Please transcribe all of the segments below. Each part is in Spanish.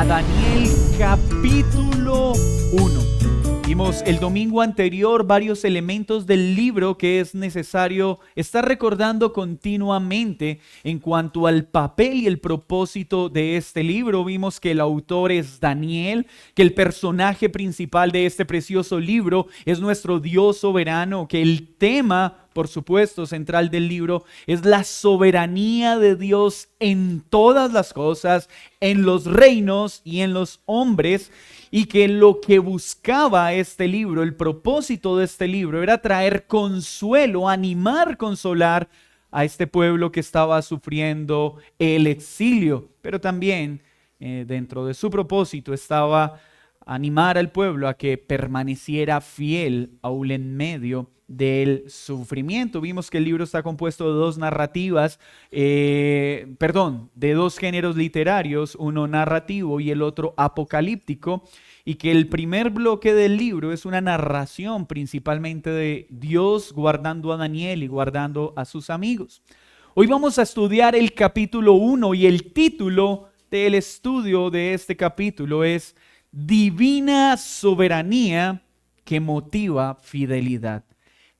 a Daniel capítulo 1. Vimos el domingo anterior varios elementos del libro que es necesario estar recordando continuamente en cuanto al papel y el propósito de este libro. Vimos que el autor es Daniel, que el personaje principal de este precioso libro es nuestro Dios soberano, que el tema, por supuesto, central del libro es la soberanía de Dios en todas las cosas, en los reinos y en los hombres, y que lo que buscaba este libro, el propósito de este libro, era traer consuelo, animar, consolar a este pueblo que estaba sufriendo el exilio, pero también dentro de su propósito estaba animar al pueblo a que permaneciera fiel aún en medio del sufrimiento. Vimos que el libro está compuesto de dos narrativas, de dos géneros literarios, uno narrativo y el otro apocalíptico, y que el primer bloque del libro es una narración principalmente de Dios guardando a Daniel y guardando a sus amigos. Hoy vamos a estudiar el capítulo 1 y el título del estudio de este capítulo es Divina soberanía que motiva fidelidad.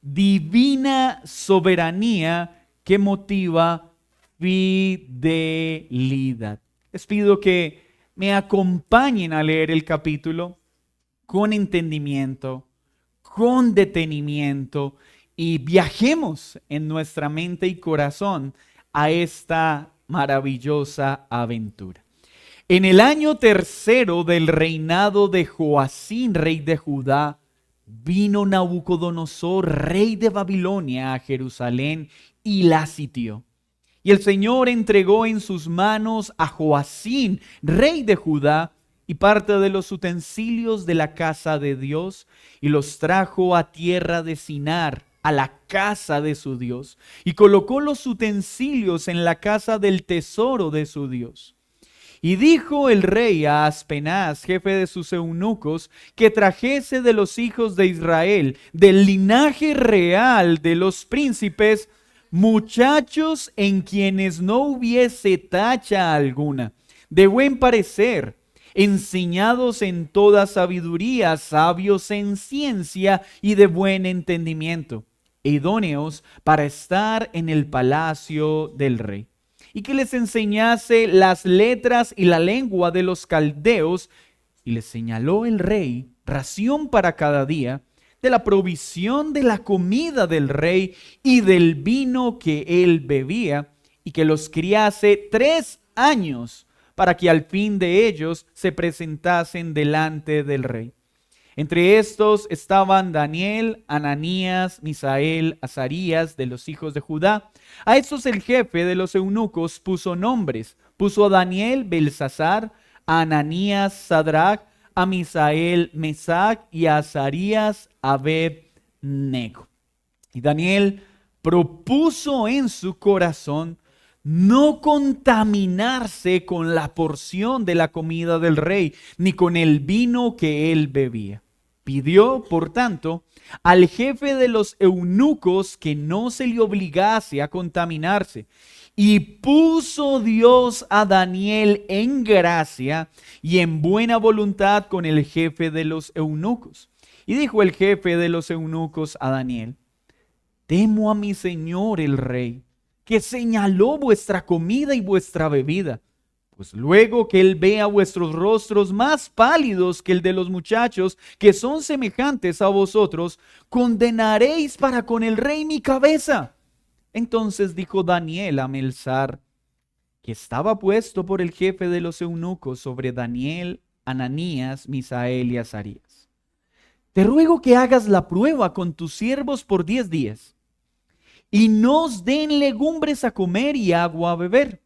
Divina soberanía que motiva fidelidad. Les pido que me acompañen a leer el capítulo con entendimiento, con detenimiento y viajemos en nuestra mente y corazón a esta maravillosa aventura. En el año tercero del reinado de Joacín, rey de Judá, vino Nabucodonosor, rey de Babilonia, a Jerusalén y la sitió. Y el Señor entregó en sus manos a Joacín, rey de Judá, y parte de los utensilios de la casa de Dios, y los trajo a tierra de Sinar, a la casa de su Dios, y colocó los utensilios en la casa del tesoro de su Dios. Y dijo el rey a Aspenaz, jefe de sus eunucos, que trajese de los hijos de Israel, del linaje real de los príncipes, muchachos en quienes no hubiese tacha alguna, de buen parecer, enseñados en toda sabiduría, sabios en ciencia y de buen entendimiento, idóneos para estar en el palacio del rey. Y que les enseñase las letras y la lengua de los caldeos, y les señaló el rey ración para cada día, de la provisión de la comida del rey y del vino que él bebía, y que los criase 3 años, para que al fin de ellos se presentasen delante del rey. Entre estos estaban Daniel, Ananías, Misael, Azarías, de los hijos de Judá. A estos el jefe de los eunucos puso nombres. Puso a Daniel, Belsasar, a Ananías, Sadrach, a Misael, Mesac, y a Azarías, Abed-nego. Y Daniel propuso en su corazón no contaminarse con la porción de la comida del rey, ni con el vino que él bebía. Pidió, por tanto, al jefe de los eunucos que no se le obligase a contaminarse. Y puso Dios a Daniel en gracia y en buena voluntad con el jefe de los eunucos. Y dijo el jefe de los eunucos a Daniel: temo a mi señor el rey, que señaló vuestra comida y vuestra bebida. Pues luego que él vea vuestros rostros más pálidos que el de los muchachos que son semejantes a vosotros, condenaréis para con el rey mi cabeza. Entonces dijo Daniel a Melzar, que estaba puesto por el jefe de los eunucos sobre Daniel, Ananías, Misael y Azarías: te ruego que hagas la prueba con tus siervos por 10 días, y nos den legumbres a comer y agua a beber.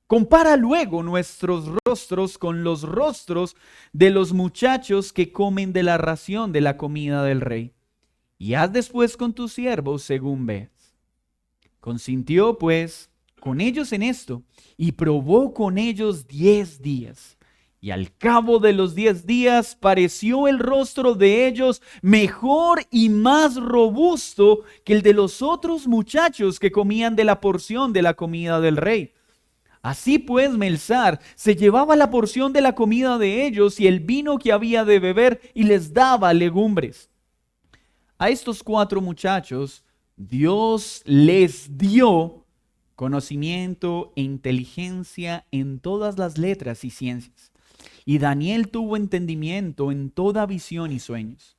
Compara luego nuestros rostros con los rostros de los muchachos que comen de la ración de la comida del rey, y haz después con tus siervos según veas. Consintió pues con ellos en esto, y probó con ellos 10 días. Y al cabo de los 10 días pareció el rostro de ellos mejor y más robusto que el de los otros muchachos que comían de la porción de la comida del rey. Así pues, Melzar se llevaba la porción de la comida de ellos y el vino que había de beber y les daba legumbres. A estos 4 muchachos, Dios les dio conocimiento e inteligencia en todas las letras y ciencias. Y Daniel tuvo entendimiento en toda visión y sueños.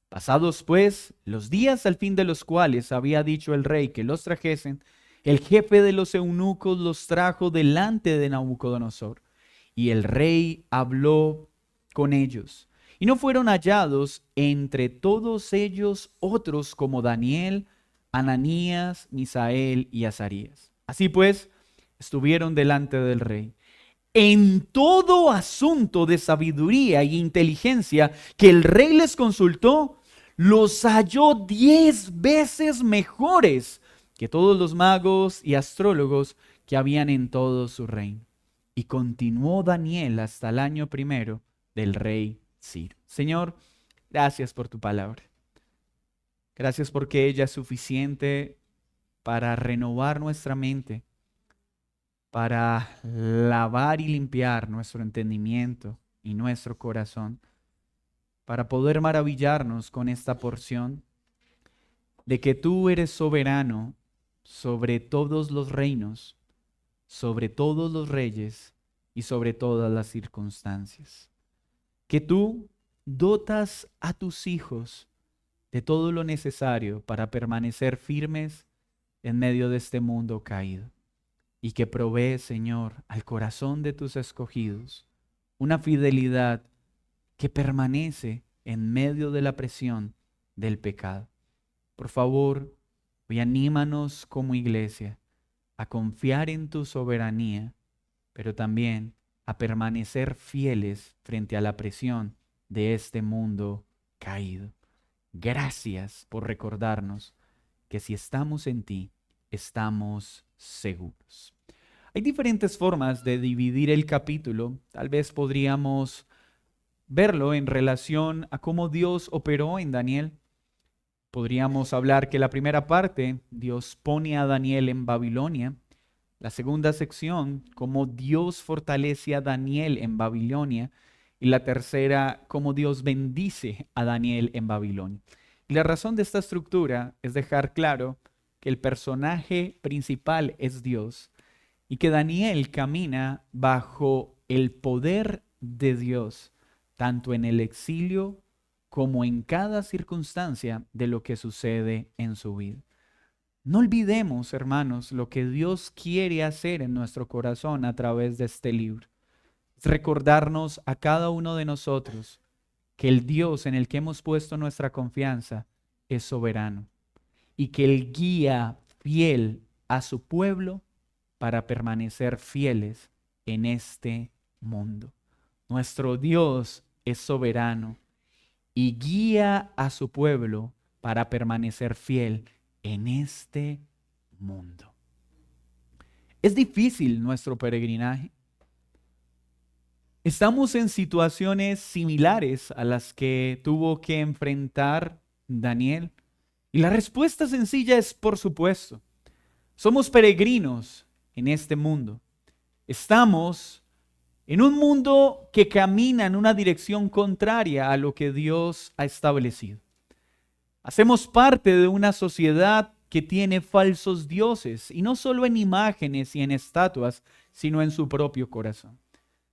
Pasados pues los días al fin de los cuales había dicho el rey que los trajesen, el jefe de los eunucos los trajo delante de Nabucodonosor. Y el rey habló con ellos. Y no fueron hallados entre todos ellos otros como Daniel, Ananías, Misael y Azarías. Así pues, estuvieron delante del rey. En todo asunto de sabiduría y inteligencia que el rey les consultó, los halló 10 veces mejores que todos los magos y astrólogos que habían en todo su reino. Y continuó Daniel hasta el año primero del rey Ciro. Señor, gracias por tu palabra. Gracias porque ella es suficiente para renovar nuestra mente, para lavar y limpiar nuestro entendimiento y nuestro corazón, para poder maravillarnos con esta porción de que tú eres soberano sobre todos los reinos, sobre todos los reyes y sobre todas las circunstancias. Que tú dotas a tus hijos de todo lo necesario para permanecer firmes en medio de este mundo caído. Y que provees, Señor, al corazón de tus escogidos una fidelidad que permanece en medio de la presión del pecado. Por favor, hoy anímanos como iglesia a confiar en tu soberanía, pero también a permanecer fieles frente a la presión de este mundo caído. Gracias por recordarnos que si estamos en ti, estamos seguros. Hay diferentes formas de dividir el capítulo. Tal vez podríamos verlo en relación a cómo Dios operó en Daniel. Podríamos hablar que la primera parte, Dios pone a Daniel en Babilonia. La segunda sección, cómo Dios fortalece a Daniel en Babilonia. Y la tercera, cómo Dios bendice a Daniel en Babilonia. Y la razón de esta estructura es dejar claro que el personaje principal es Dios y que Daniel camina bajo el poder de Dios, tanto en el exilio como en cada circunstancia de lo que sucede en su vida. No olvidemos, hermanos, lo que Dios quiere hacer en nuestro corazón a través de este libro. Es recordarnos a cada uno de nosotros que el Dios en el que hemos puesto nuestra confianza es soberano y que Él guía fiel a su pueblo para permanecer fieles en este mundo. Nuestro Dios es soberano y guía a su pueblo para permanecer fiel en este mundo. Es difícil nuestro peregrinaje. Estamos en situaciones similares a las que tuvo que enfrentar Daniel. Y la respuesta sencilla es por supuesto. Somos peregrinos en este mundo. Estamos en un mundo que camina en una dirección contraria a lo que Dios ha establecido. Hacemos parte de una sociedad que tiene falsos dioses, y no solo en imágenes y en estatuas, sino en su propio corazón.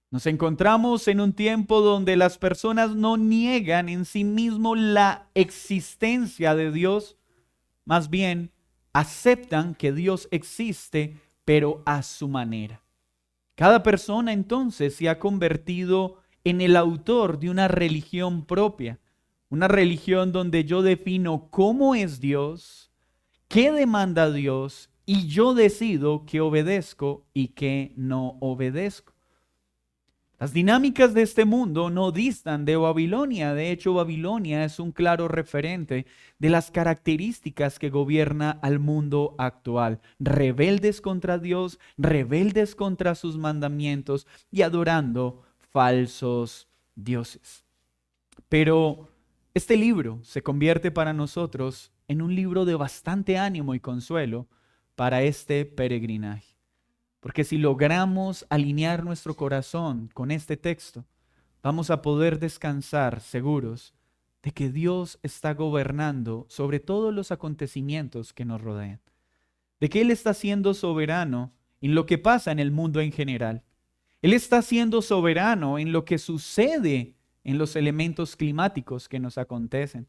Nos encontramos en un tiempo donde las personas no niegan en sí mismo la existencia de Dios, más bien aceptan que Dios existe, pero a su manera. Cada persona entonces se ha convertido en el autor de una religión propia, una religión donde yo defino cómo es Dios, qué demanda Dios, y yo decido qué obedezco y qué no obedezco. Las dinámicas de este mundo no distan de Babilonia. De hecho, Babilonia es un claro referente de las características que gobierna al mundo actual. Rebeldes contra Dios, rebeldes contra sus mandamientos y adorando falsos dioses. Pero este libro se convierte para nosotros en un libro de bastante ánimo y consuelo para este peregrinaje. Porque si logramos alinear nuestro corazón con este texto, vamos a poder descansar seguros de que Dios está gobernando sobre todos los acontecimientos que nos rodean, de que Él está siendo soberano en lo que pasa en el mundo en general. Él está siendo soberano en lo que sucede en los elementos climáticos que nos acontecen.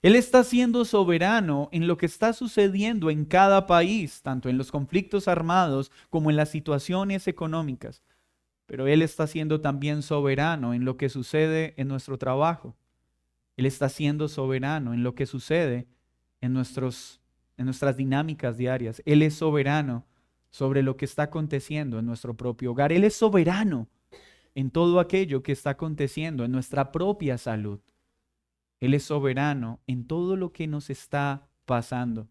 Él está siendo soberano en lo que está sucediendo en cada país, tanto en los conflictos armados como en las situaciones económicas. Pero Él está siendo también soberano en lo que sucede en nuestro trabajo. Él está siendo soberano en lo que sucede en nuestras dinámicas diarias. Él es soberano sobre lo que está aconteciendo en nuestro propio hogar. Él es soberano en todo aquello que está aconteciendo en nuestra propia salud. Él es soberano en todo lo que nos está pasando.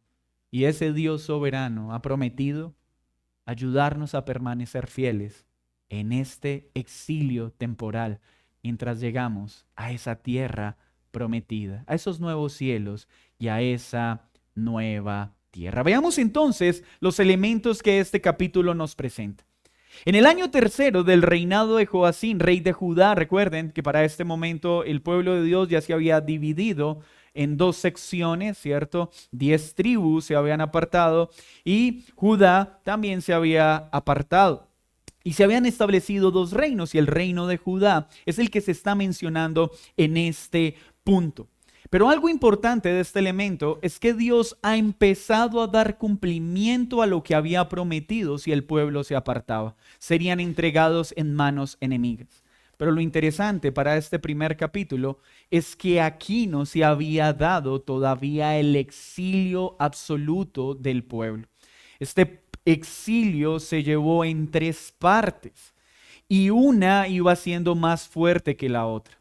Y ese Dios soberano ha prometido ayudarnos a permanecer fieles en este exilio temporal mientras llegamos a esa tierra prometida, a esos nuevos cielos y a esa nueva tierra. Veamos entonces los elementos que este capítulo nos presenta. En el año tercero del reinado de Joacín, rey de Judá, recuerden que para este momento el pueblo de Dios ya se había dividido en dos secciones, ¿cierto? 10 tribus se habían apartado y Judá también se había apartado. Y se habían establecido dos reinos y el reino de Judá es el que se está mencionando en este punto. Pero algo importante de este elemento es que Dios ha empezado a dar cumplimiento a lo que había prometido si el pueblo se apartaba. Serían entregados en manos enemigas. Pero lo interesante para este primer capítulo es que aquí no se había dado todavía el exilio absoluto del pueblo. Este exilio se llevó en 3 partes y una iba siendo más fuerte que la otra.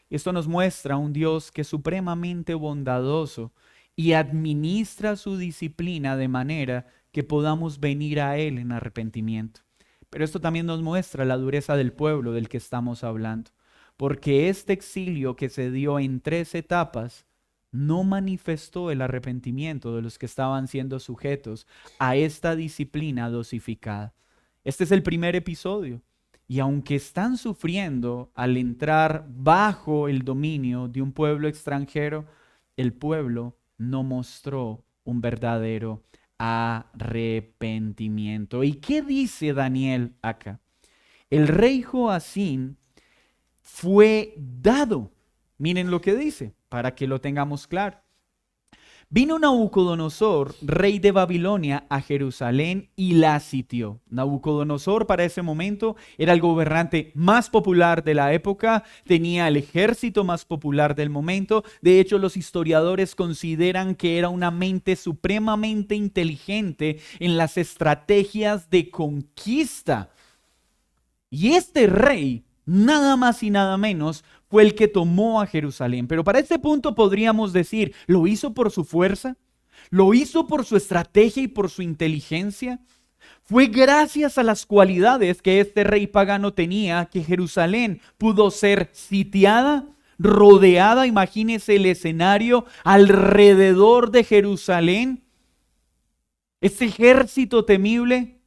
Esto nos muestra un Dios que es supremamente bondadoso y administra su disciplina de manera que podamos venir a Él en arrepentimiento. Pero esto también nos muestra la dureza del pueblo del que estamos hablando, porque este exilio que se dio en 3 etapas no manifestó el arrepentimiento de los que estaban siendo sujetos a esta disciplina dosificada. Este es el primer episodio. Y aunque están sufriendo al entrar bajo el dominio de un pueblo extranjero, el pueblo no mostró un verdadero arrepentimiento. ¿Y qué dice Daniel acá? El rey Joacín fue dado. Miren lo que dice, para que lo tengamos claro. Vino Nabucodonosor, rey de Babilonia, a Jerusalén y la sitió. Nabucodonosor para ese momento era el gobernante más popular de la época, tenía el ejército más popular del momento. De hecho, los historiadores consideran que era una mente supremamente inteligente en las estrategias de conquista. Y este rey, nada más y nada menos, fue el que tomó a Jerusalén. Pero para este punto podríamos decir, ¿lo hizo por su fuerza? ¿Lo hizo por su estrategia y por su inteligencia? Fue gracias a las cualidades que este rey pagano tenía que Jerusalén pudo ser sitiada, rodeada. Imagínense el escenario alrededor de Jerusalén. Ese ejército temible.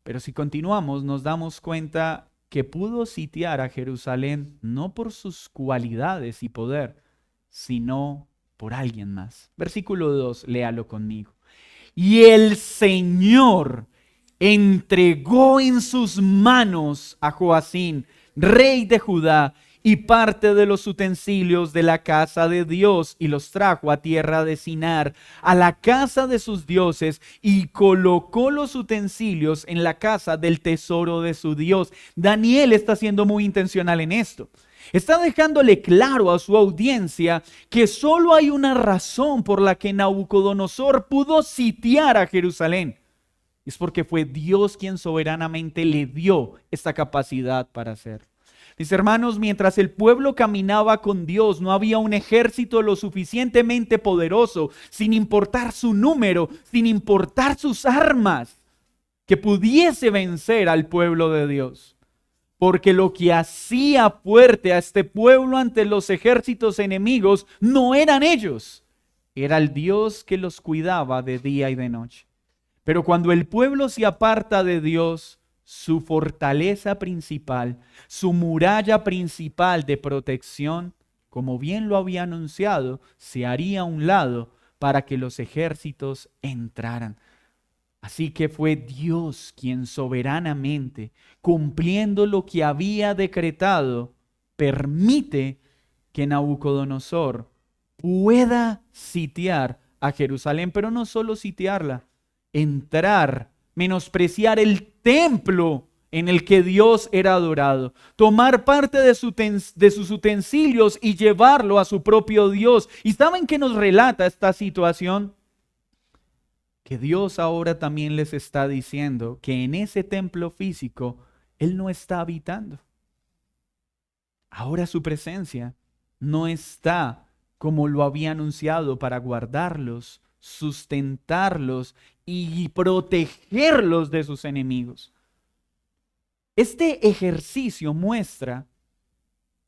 Pero si continuamos nos damos cuenta que pudo sitiar a Jerusalén no por sus cualidades y poder, sino por alguien más. Versículo 2, léalo conmigo. Y el Señor entregó en sus manos a Joacín, rey de Judá, y parte de los utensilios de la casa de Dios, y los trajo a tierra de Sinar, a la casa de sus dioses, y colocó los utensilios en la casa del tesoro de su Dios. Daniel está siendo muy intencional en esto. Está dejándole claro a su audiencia que solo hay una razón por la que Nabucodonosor pudo sitiar a Jerusalén. Es porque fue Dios quien soberanamente le dio esta capacidad para hacerlo. Mis hermanos, mientras el pueblo caminaba con Dios, no había un ejército lo suficientemente poderoso, sin importar su número, sin importar sus armas, que pudiese vencer al pueblo de Dios. Porque lo que hacía fuerte a este pueblo ante los ejércitos enemigos no eran ellos, era el Dios que los cuidaba de día y de noche. Pero cuando el pueblo se aparta de Dios, su fortaleza principal, su muralla principal de protección, como bien lo había anunciado, se haría a un lado para que los ejércitos entraran. Así que fue Dios quien soberanamente, cumpliendo lo que había decretado, permite que Nabucodonosor pueda sitiar a Jerusalén, pero no solo sitiarla, entrar, menospreciar el templo en el que Dios era adorado, tomar parte de sus utensilios y llevarlo a su propio Dios. ¿Y saben qué nos relata esta situación? Que Dios ahora también les está diciendo que en ese templo físico Él no está habitando. Ahora su presencia no está como lo había anunciado para guardarlos, sustentarlos y protegerlos de sus enemigos. Este ejercicio muestra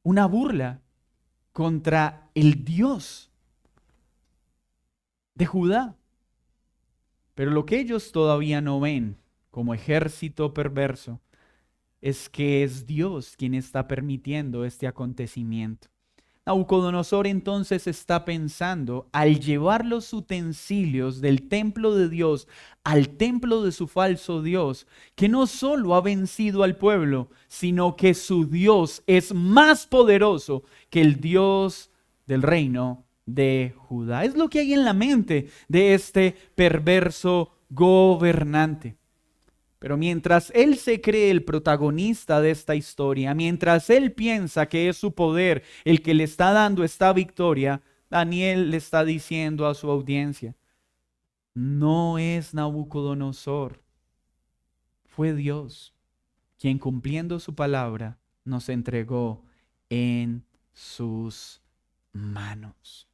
una burla contra el Dios de Judá. Pero lo que ellos todavía no ven como ejército perverso es que es Dios quien está permitiendo este acontecimiento. Nabucodonosor entonces está pensando, al llevar los utensilios del templo de Dios al templo de su falso Dios, que no solo ha vencido al pueblo, sino que su Dios es más poderoso que el Dios del reino de Judá. Es lo que hay en la mente de este perverso gobernante. Pero mientras él se cree el protagonista de esta historia, mientras él piensa que es su poder el que le está dando esta victoria, Daniel le está diciendo a su audiencia, no es Nabucodonosor, fue Dios quien cumpliendo su palabra nos entregó en sus manos.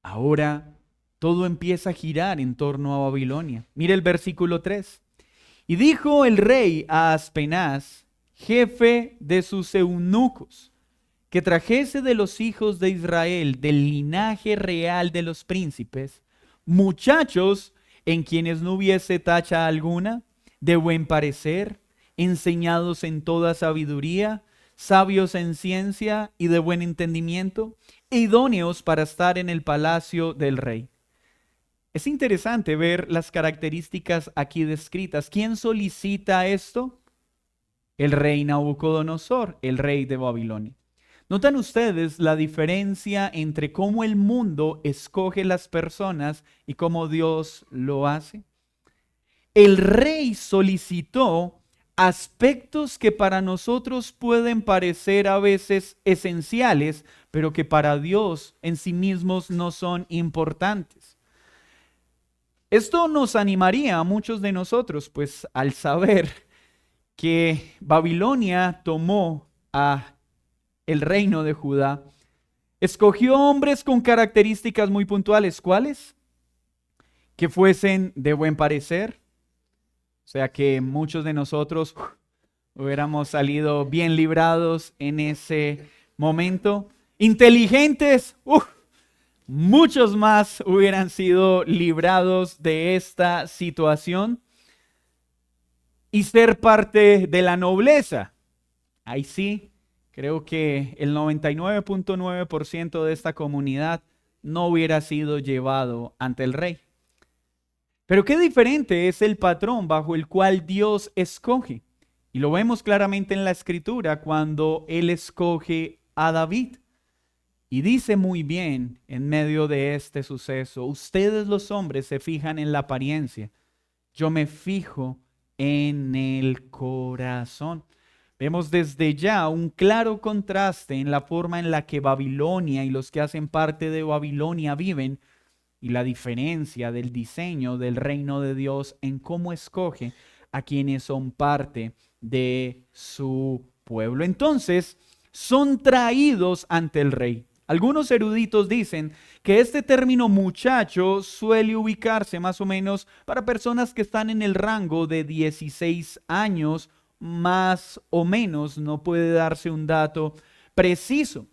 Ahora todo empieza a girar en torno a Babilonia. Mire el versículo 3. Y dijo el rey a Aspenaz, jefe de sus eunucos, que trajese de los hijos de Israel, del linaje real de los príncipes, muchachos en quienes no hubiese tacha alguna, de buen parecer, enseñados en toda sabiduría, sabios en ciencia y de buen entendimiento, idóneos para estar en el palacio del rey. Es interesante ver las características aquí descritas. ¿Quién solicita esto? El rey Nabucodonosor, el rey de Babilonia. ¿Notan ustedes la diferencia entre cómo el mundo escoge las personas y cómo Dios lo hace? El rey solicitó aspectos que para nosotros pueden parecer a veces esenciales, pero que para Dios en sí mismos no son importantes. Esto nos animaría a muchos de nosotros, pues al saber que Babilonia tomó a el reino de Judá, escogió hombres con características muy puntuales. ¿Cuáles? Que fuesen de buen parecer. O sea que muchos de nosotros hubiéramos salido bien librados en ese momento. Inteligentes, muchos más hubieran sido librados de esta situación. Y ser parte de la nobleza. Ahí sí, creo que el 99.9% de esta comunidad no hubiera sido llevado ante el rey. Pero qué diferente es el patrón bajo el cual Dios escoge. Y lo vemos claramente en la Escritura cuando Él escoge a David. Y dice muy bien en medio de este suceso, ustedes los hombres se fijan en la apariencia, yo me fijo en el corazón. Vemos desde ya un claro contraste en la forma en la que Babilonia y los que hacen parte de Babilonia viven y la diferencia del diseño del reino de Dios en cómo escoge a quienes son parte de su pueblo. Entonces, son traídos ante el rey. Algunos eruditos dicen que este término muchacho suele ubicarse más o menos para personas que están en el rango de 16 años, más o menos, no puede darse un dato preciso.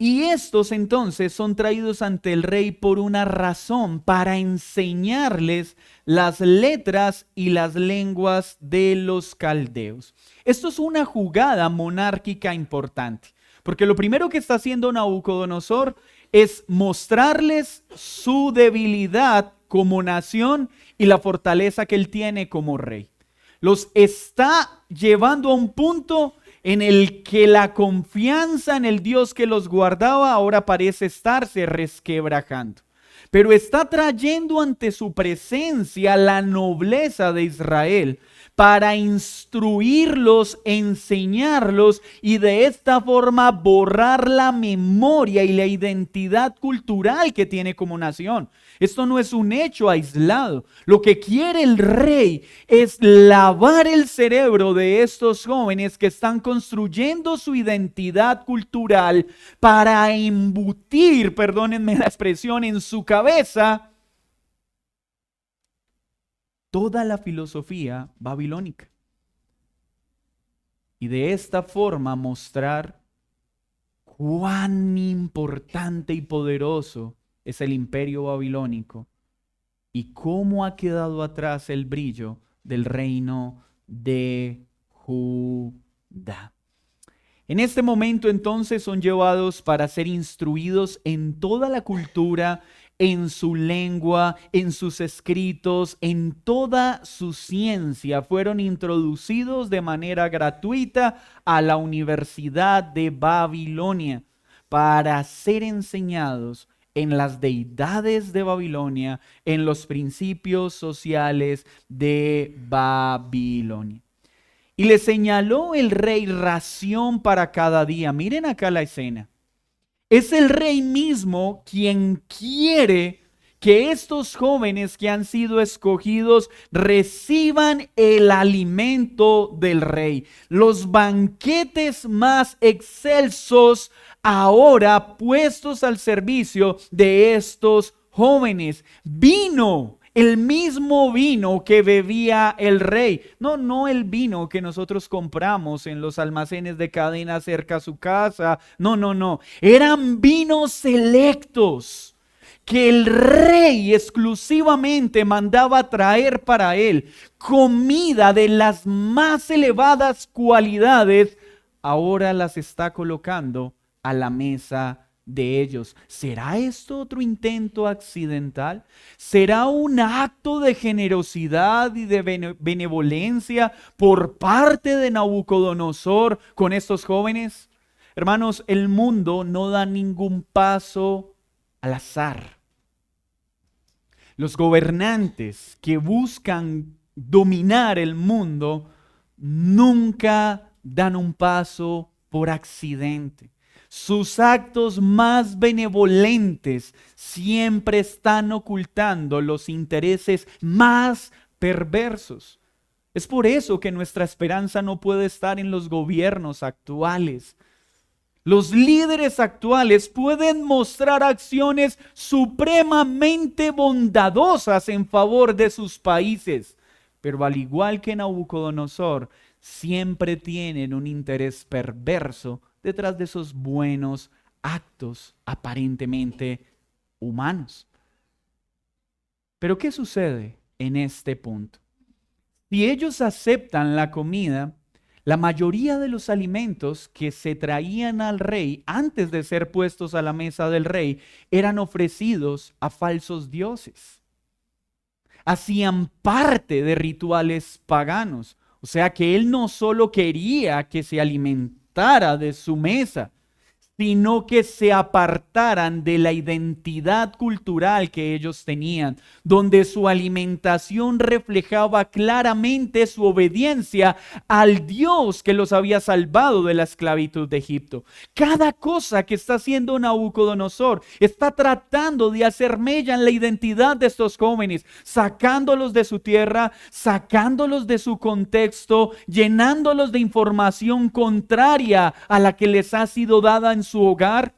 Y estos entonces son traídos ante el rey por una razón, para enseñarles las letras y las lenguas de los caldeos. Esto es una jugada monárquica importante, porque lo primero que está haciendo Nabucodonosor es mostrarles su debilidad como nación y la fortaleza que él tiene como rey. Los está llevando a un punto en el que la confianza en el Dios que los guardaba ahora parece estarse resquebrajando. Pero está trayendo ante su presencia la nobleza de Israel para instruirlos, enseñarlos y de esta forma borrar la memoria y la identidad cultural que tiene como nación. Esto no es un hecho aislado. Lo que quiere el rey es lavar el cerebro de estos jóvenes que están construyendo su identidad cultural para embutir, perdónenme la expresión, en su cabeza toda la filosofía babilónica. Y de esta forma mostrar cuán importante y poderoso es el imperio babilónico y cómo ha quedado atrás el brillo del reino de Judá. En este momento entonces son llevados para ser instruidos en toda la cultura, en su lengua, en sus escritos, en toda su ciencia. Fueron introducidos de manera gratuita a la Universidad de Babilonia para ser enseñados en las deidades de Babilonia, en los principios sociales de Babilonia. Y le señaló el rey ración para cada día. Miren acá la escena. Es el rey mismo quien quiere que estos jóvenes que han sido escogidos reciban el alimento del rey. Los banquetes más excelsos ahora puestos al servicio de estos jóvenes. Vino. El mismo vino que bebía el rey. No el vino que nosotros compramos en los almacenes de cadena cerca a su casa. No. Eran vinos selectos que el rey exclusivamente mandaba traer para él. Comida de las más elevadas cualidades. Ahora las está colocando a la mesa de ellos. ¿Será esto otro intento accidental? ¿Será un acto de generosidad y de benevolencia por parte de Nabucodonosor con estos jóvenes? Hermanos, el mundo no da ningún paso al azar. Los gobernantes que buscan dominar el mundo nunca dan un paso por accidente. Sus actos más benevolentes siempre están ocultando los intereses más perversos. Es por eso que nuestra esperanza no puede estar en los gobiernos actuales. Los líderes actuales pueden mostrar acciones supremamente bondadosas en favor de sus países, pero al igual que Nabucodonosor, siempre tienen un interés perverso detrás de esos buenos actos aparentemente humanos. Pero ¿qué sucede en este punto? Si ellos aceptan la comida, la mayoría de los alimentos que se traían al rey antes de ser puestos a la mesa del rey eran ofrecidos a falsos dioses. Hacían parte de rituales paganos. O sea que él no solo quería que se alimentara de su mesa, sino que se apartaran de la identidad cultural que ellos tenían, donde su alimentación reflejaba claramente su obediencia al Dios que los había salvado de la esclavitud de Egipto. Cada cosa que está haciendo Nabucodonosor está tratando de hacer mella en la identidad de estos jóvenes, sacándolos de su tierra, sacándolos de su contexto, llenándolos de información contraria a la que les ha sido dada en su hogar.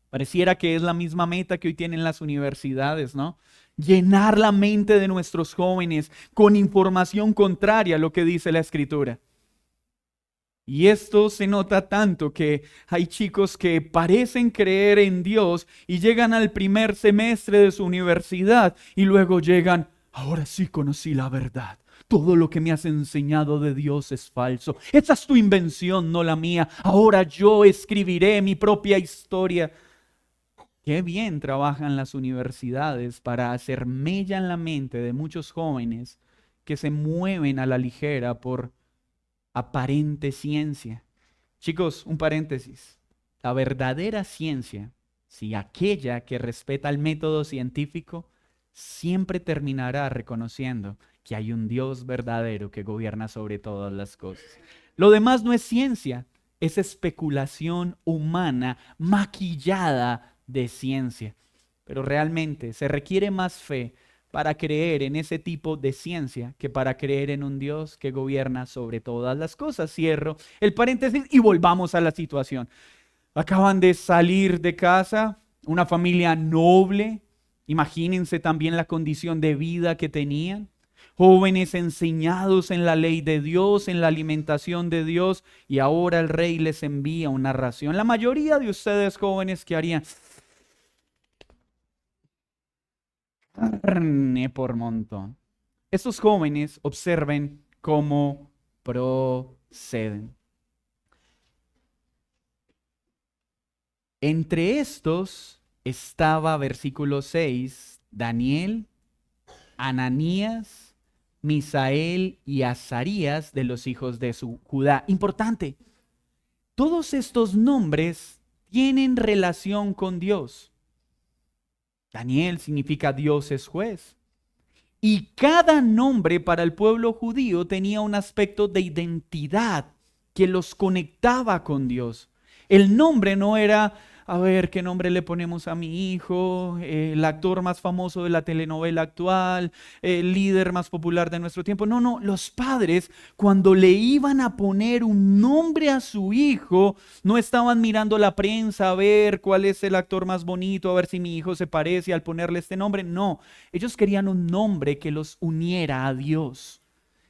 Pareciera que es la misma meta que hoy tienen las universidades, ¿no? Llenar la mente de nuestros jóvenes con información contraria a lo que dice la Escritura. Y esto se nota tanto que hay chicos que parecen creer en Dios y llegan al primer semestre de su universidad y luego llegan, ahora sí conocí la verdad. Todo lo que me has enseñado de Dios es falso. Esa es tu invención, no la mía. Ahora yo escribiré mi propia historia. Qué bien trabajan las universidades para hacer mella en la mente de muchos jóvenes que se mueven a la ligera por aparente ciencia. Chicos, un paréntesis. La verdadera ciencia, si aquella que respeta el método científico, siempre terminará reconociendo que hay un Dios verdadero que gobierna sobre todas las cosas. Lo demás no es ciencia, es especulación humana maquillada de ciencia. Pero realmente se requiere más fe para creer en ese tipo de ciencia que para creer en un Dios que gobierna sobre todas las cosas. Cierro el paréntesis y volvamos a la situación. Acaban de salir de casa, una familia noble. Imagínense también la condición de vida que tenían. Jóvenes enseñados en la ley de Dios, en la alimentación de Dios, y ahora el rey les envía una ración. La mayoría de ustedes jóvenes, ¿qué harían? Carne por montón. Estos jóvenes observen cómo proceden. Entre estos estaba, versículo 6, Daniel, Ananías, Misael y Azarías de los hijos de Judá. Importante, todos estos nombres tienen relación con Dios. Daniel significa Dios es juez. Y cada nombre para el pueblo judío tenía un aspecto de identidad que los conectaba con Dios. El nombre no era, a ver, ¿qué nombre le ponemos a mi hijo? El actor más famoso de la telenovela actual, el líder más popular de nuestro tiempo. No, no, los padres cuando le iban a poner un nombre a su hijo, no estaban mirando la prensa a ver cuál es el actor más bonito, a ver si mi hijo se parece al ponerle este nombre. No, ellos querían un nombre que los uniera a Dios,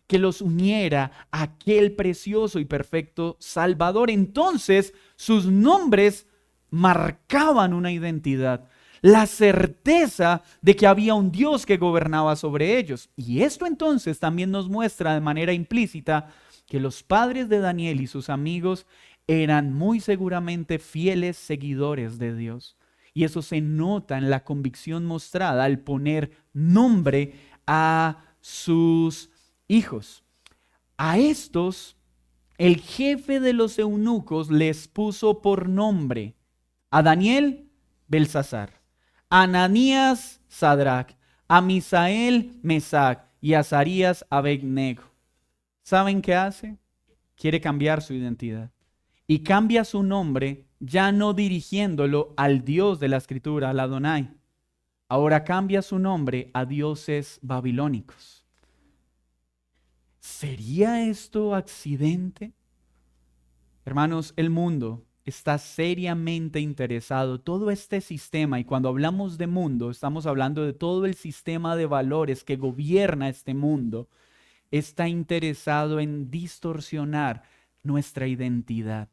que los uniera a aquel precioso y perfecto Salvador. Entonces, sus nombres marcaban una identidad, la certeza de que había un Dios que gobernaba sobre ellos. Y esto entonces también nos muestra de manera implícita que los padres de Daniel y sus amigos eran muy seguramente fieles seguidores de Dios. Y eso se nota en la convicción mostrada al poner nombre a sus hijos. A estos, el jefe de los eunucos les puso por nombre a Daniel, Belsasar, a Ananías, Sadrach, a Misael, Mesac y a Azarías, Abednego. ¿Saben qué hace? Quiere cambiar su identidad y cambia su nombre ya no dirigiéndolo al Dios de la Escritura, al Adonai. Ahora cambia su nombre a dioses babilónicos. ¿Sería esto accidente? Hermanos, el mundo está seriamente interesado, todo este sistema, y cuando hablamos de mundo, estamos hablando de todo el sistema de valores que gobierna este mundo, está interesado en distorsionar nuestra identidad.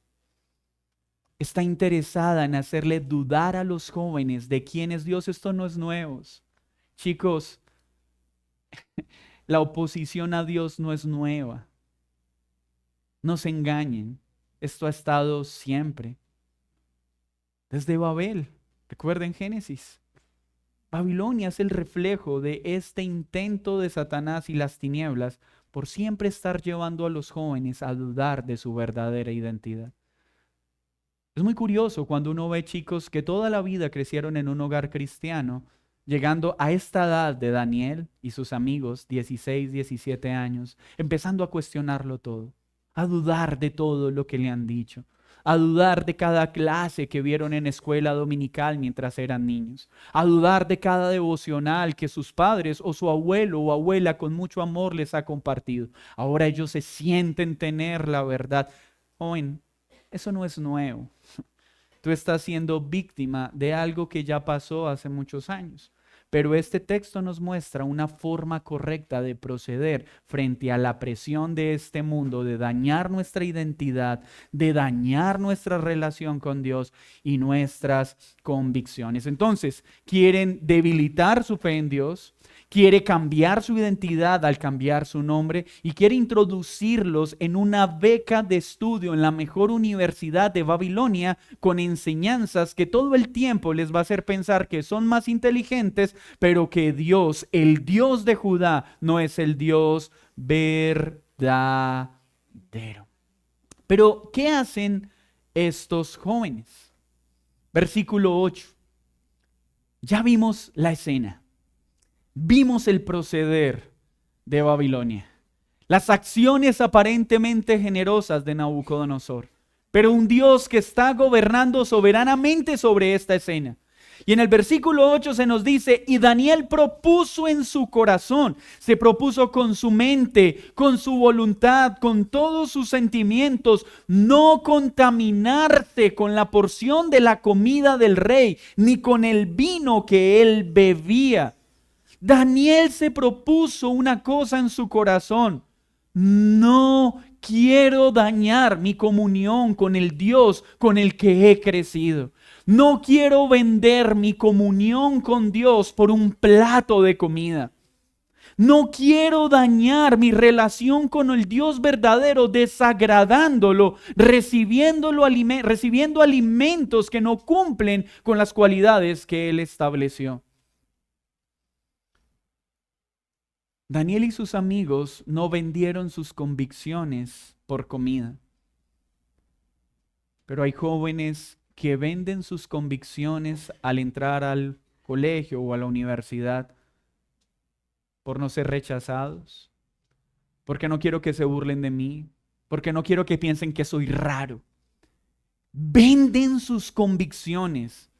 Está interesada en hacerle dudar a los jóvenes de quién es Dios. Esto no es nuevo. Chicos, la oposición a Dios no es nueva. No se engañen. Esto ha estado siempre. Desde Babel. Recuerden Génesis. Babilonia es el reflejo de este intento de Satanás y las tinieblas por siempre estar llevando a los jóvenes a dudar de su verdadera identidad. Es muy curioso cuando uno ve chicos que toda la vida crecieron en un hogar cristiano, llegando a esta edad de Daniel y sus amigos, 16, 17 años, empezando a cuestionarlo todo, a dudar de todo lo que le han dicho, a dudar de cada clase que vieron en escuela dominical mientras eran niños, a dudar de cada devocional que sus padres o su abuelo o abuela con mucho amor les ha compartido. Ahora ellos se sienten tener la verdad. Joven, eso no es nuevo. Tú estás siendo víctima de algo que ya pasó hace muchos años. Pero este texto nos muestra una forma correcta de proceder frente a la presión de este mundo, de dañar nuestra identidad, de dañar nuestra relación con Dios y nuestras convicciones. Entonces, quieren debilitar su fe en Dios, quiere cambiar su identidad al cambiar su nombre y quiere introducirlos en una beca de estudio en la mejor universidad de Babilonia con enseñanzas que todo el tiempo les va a hacer pensar que son más inteligentes, pero que Dios, el Dios de Judá, no es el Dios verdadero. Pero, ¿qué hacen estos jóvenes? Versículo 8. Ya vimos la escena. Vimos el proceder de Babilonia, las acciones aparentemente generosas de Nabucodonosor, pero un Dios que está gobernando soberanamente sobre esta escena. Y en el versículo 8 se nos dice, y Daniel propuso en su corazón, se propuso con su mente, con su voluntad, con todos sus sentimientos, no contaminarse con la porción de la comida del rey, ni con el vino que él bebía. Daniel se propuso una cosa en su corazón: no quiero dañar mi comunión con el Dios con el que he crecido. No quiero vender mi comunión con Dios por un plato de comida. No quiero dañar mi relación con el Dios verdadero desagradándolo, recibiendo alimentos que no cumplen con las cualidades que Él estableció. Daniel y sus amigos no vendieron sus convicciones por comida. Pero hay jóvenes que venden sus convicciones al entrar al colegio o a la universidad por no ser rechazados, porque no quiero que se burlen de mí, porque no quiero que piensen que soy raro. Venden sus convicciones.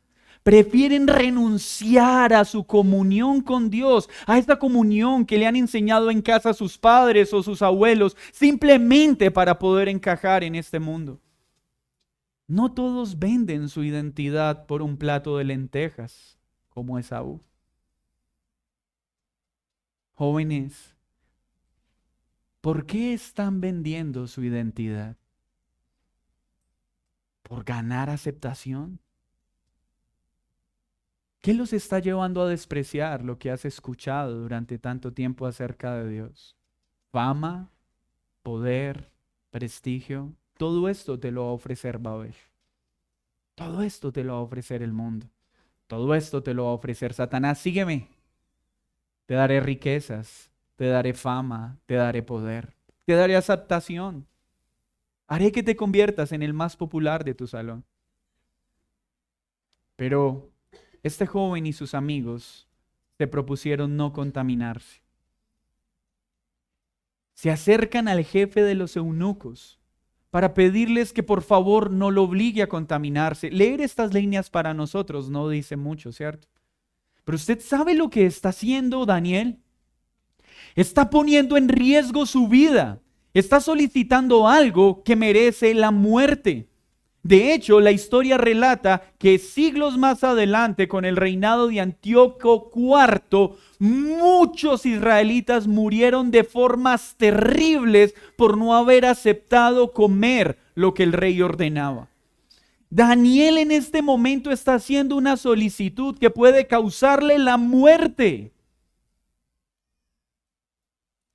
Prefieren renunciar a su comunión con Dios, a esta comunión que le han enseñado en casa sus padres o sus abuelos, simplemente para poder encajar en este mundo. No todos venden su identidad por un plato de lentejas, como Esaú. Jóvenes, ¿por qué están vendiendo su identidad? ¿Por ganar aceptación? ¿Qué los está llevando a despreciar lo que has escuchado durante tanto tiempo acerca de Dios? Fama, poder, prestigio, todo esto te lo va a ofrecer Babel. Todo esto te lo va a ofrecer el mundo. Todo esto te lo va a ofrecer Satanás. Sígueme. Te daré riquezas, te daré fama, te daré poder, te daré aceptación. Haré que te conviertas en el más popular de tu salón. Pero este joven y sus amigos se propusieron no contaminarse. Se acercan al jefe de los eunucos para pedirles que por favor no lo obligue a contaminarse. Leer estas líneas para nosotros no dice mucho, ¿cierto? Pero usted sabe lo que está haciendo Daniel. Está poniendo en riesgo su vida. Está solicitando algo que merece la muerte. De hecho, la historia relata que siglos más adelante, con el reinado de Antíoco IV, muchos israelitas murieron de formas terribles por no haber aceptado comer lo que el rey ordenaba. Daniel en este momento está haciendo una solicitud que puede causarle la muerte.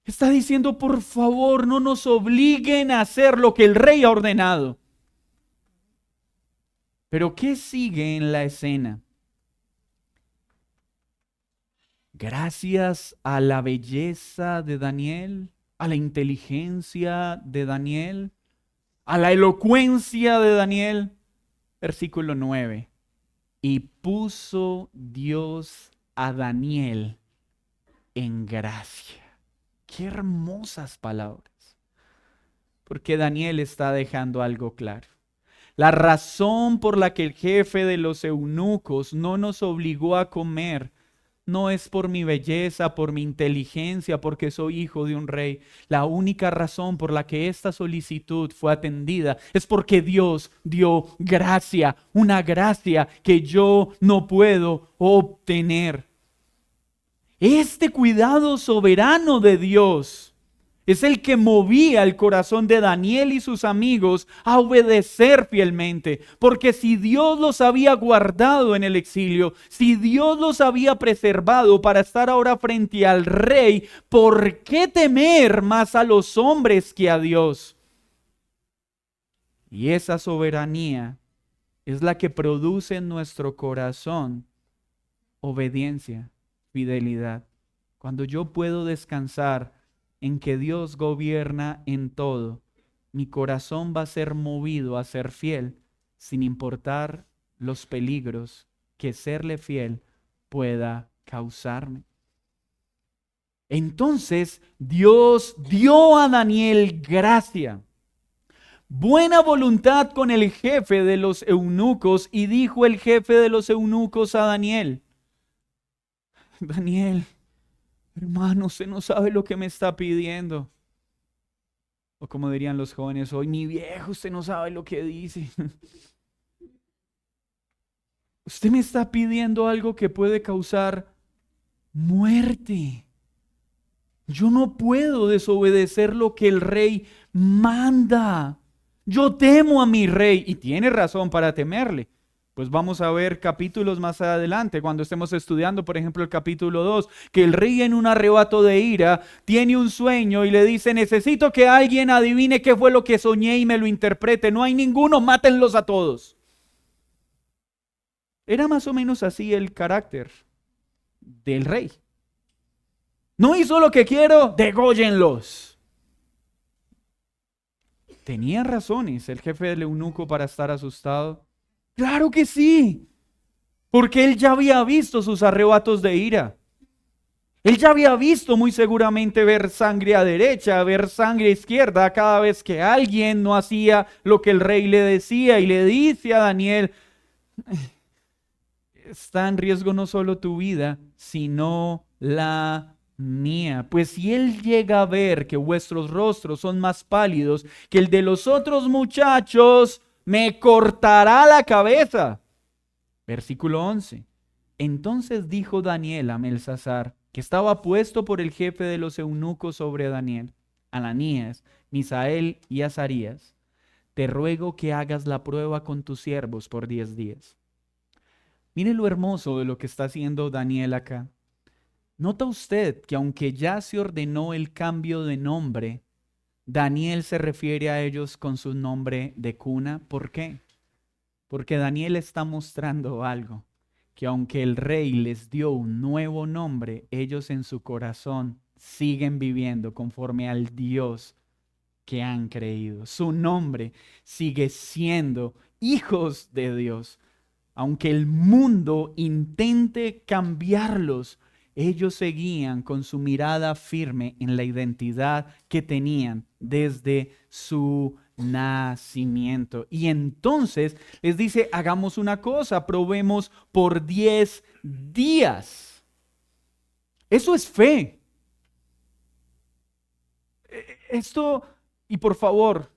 Está diciendo, por favor, no nos obliguen a hacer lo que el rey ha ordenado. Pero ¿qué sigue en la escena? Gracias a la belleza de Daniel, a la inteligencia de Daniel, a la elocuencia de Daniel. Versículo 9. Y puso Dios a Daniel en gracia. Qué hermosas palabras. Porque Daniel está dejando algo claro. La razón por la que el jefe de los eunucos no nos obligó a comer no es por mi belleza, por mi inteligencia, porque soy hijo de un rey. La única razón por la que esta solicitud fue atendida es porque Dios dio gracia, una gracia que yo no puedo obtener. Este cuidado soberano de Dios es el que movía el corazón de Daniel y sus amigos a obedecer fielmente. Porque si Dios los había guardado en el exilio, si Dios los había preservado para estar ahora frente al rey, ¿por qué temer más a los hombres que a Dios? Y esa soberanía es la que produce en nuestro corazón obediencia, fidelidad. Cuando yo puedo descansar en que Dios gobierna en todo, mi corazón va a ser movido a ser fiel sin importar los peligros que serle fiel pueda causarme. Entonces Dios dio a Daniel gracia, buena voluntad con el jefe de los eunucos, y dijo el jefe de los eunucos a Daniel: Daniel, hermano, usted no sabe lo que me está pidiendo. O como dirían los jóvenes hoy, mi viejo, usted no sabe lo que dice. Usted me está pidiendo algo que puede causar muerte. Yo no puedo desobedecer lo que el rey manda. Yo temo a mi rey, y tiene razón para temerle. Pues vamos a ver capítulos más adelante, cuando estemos estudiando, por ejemplo, el capítulo 2, que el rey en un arrebato de ira tiene un sueño y le dice: necesito que alguien adivine qué fue lo que soñé y me lo interprete. No hay ninguno, mátenlos a todos. Era más o menos así el carácter del rey. No hizo lo que quiero, dególlenlos. ¿Tenía razones el jefe del eunuco para estar asustado? Claro que sí, porque él ya había visto sus arrebatos de ira. Él ya había visto muy seguramente ver sangre a derecha, ver sangre a izquierda cada vez que alguien no hacía lo que el rey le decía, y le dice a Daniel: está en riesgo no solo tu vida, sino la mía. Pues si él llega a ver que vuestros rostros son más pálidos que el de los otros muchachos, me cortará la cabeza. Versículo 11. Entonces dijo Daniel a Belsasar, que estaba puesto por el jefe de los eunucos sobre Daniel, Ananías, Misael y Azarías: te ruego que hagas la prueba con tus siervos por 10 días. Mire lo hermoso de lo que está haciendo Daniel acá. ¿Nota usted que aunque ya se ordenó el cambio de nombre, Daniel se refiere a ellos con su nombre de cuna? ¿Por qué? Porque Daniel está mostrando algo, que aunque el rey les dio un nuevo nombre, ellos en su corazón siguen viviendo conforme al Dios que han creído. Su nombre sigue siendo hijos de Dios. Aunque el mundo intente cambiarlos, ellos seguían con su mirada firme en la identidad que tenían desde su nacimiento. Y entonces les dice: hagamos una cosa, probemos por 10 días. Eso es fe. Esto, y por favor,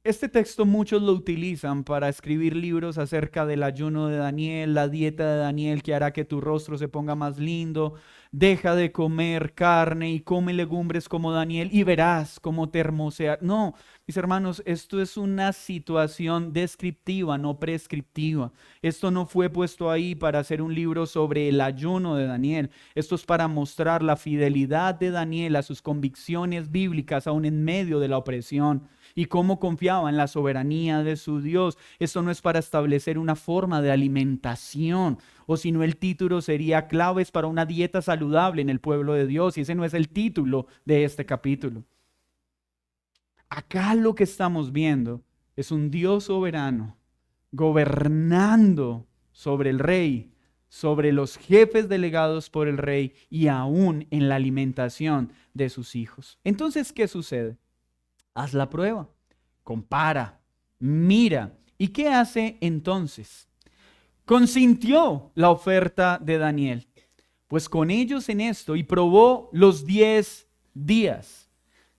este texto muchos lo utilizan para escribir libros acerca del ayuno de Daniel, la dieta de Daniel que hará que tu rostro se ponga más lindo. Deja de comer carne y come legumbres como Daniel y verás cómo te hermosearás. No, mis hermanos, esto es una situación descriptiva, no prescriptiva. Esto no fue puesto ahí para hacer un libro sobre el ayuno de Daniel. Esto es para mostrar la fidelidad de Daniel a sus convicciones bíblicas aún en medio de la opresión, y cómo confiaba en la soberanía de su Dios. Esto no es para establecer una forma de alimentación, o si no, el título sería claves para una dieta saludable en el pueblo de Dios, y ese no es el título de este capítulo. Acá lo que estamos viendo es un Dios soberano gobernando sobre el rey, sobre los jefes delegados por el rey y aún en la alimentación de sus hijos. Entonces, ¿qué sucede? Haz la prueba, compara, mira. ¿Y qué hace entonces? Consintió la oferta de Daniel, pues con ellos en esto, y probó los 10 días.